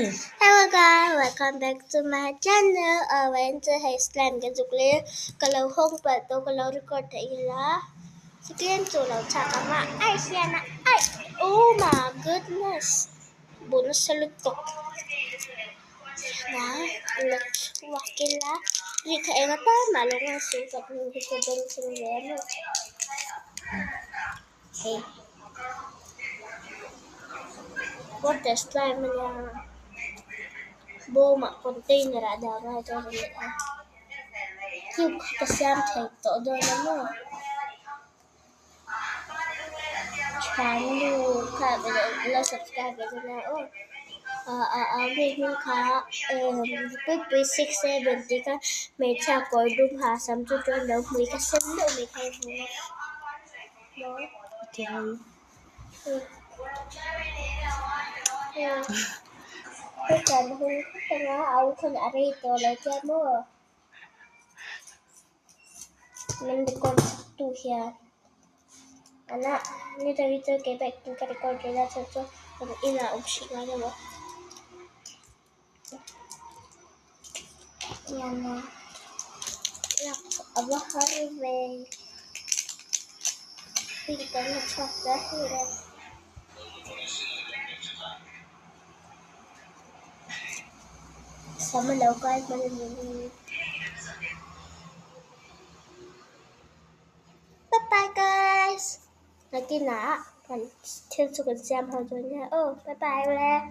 Hello guys, welcome back to my channel. When to hay slime cái dục lên, cái lâu không bật tôi cái lâu record thấy là sẽ kiến chủ lâu chả cả mà ai xem à ai. Oh my goodness, bún nó sẽ lục tục. Đó, lật hoặc cái lá, vì thế mà ta mà lúc nào xuống gặp người thì tôi bên xin vé nữa. Hey, what the slime nha? Bố mà container ada ngay cho rồi. Yung kasam thấy tổ đôi lắm rồi. Channel ka bila subscribe ka na video ka pui 670 ka may cha ko dum ha sam tu tu lo may ka sem lo may ka no kan hu tanga au kan are to lo cha mo mình còn tu here anak ni tadi tu kebek tu ka record la tu tu ina opsi ngada mo yana ya Allah harve kita nak cakap dah sama lâu guys bye bye guys nanti nak kan thêm cho con xem hơn rồi nha bye bye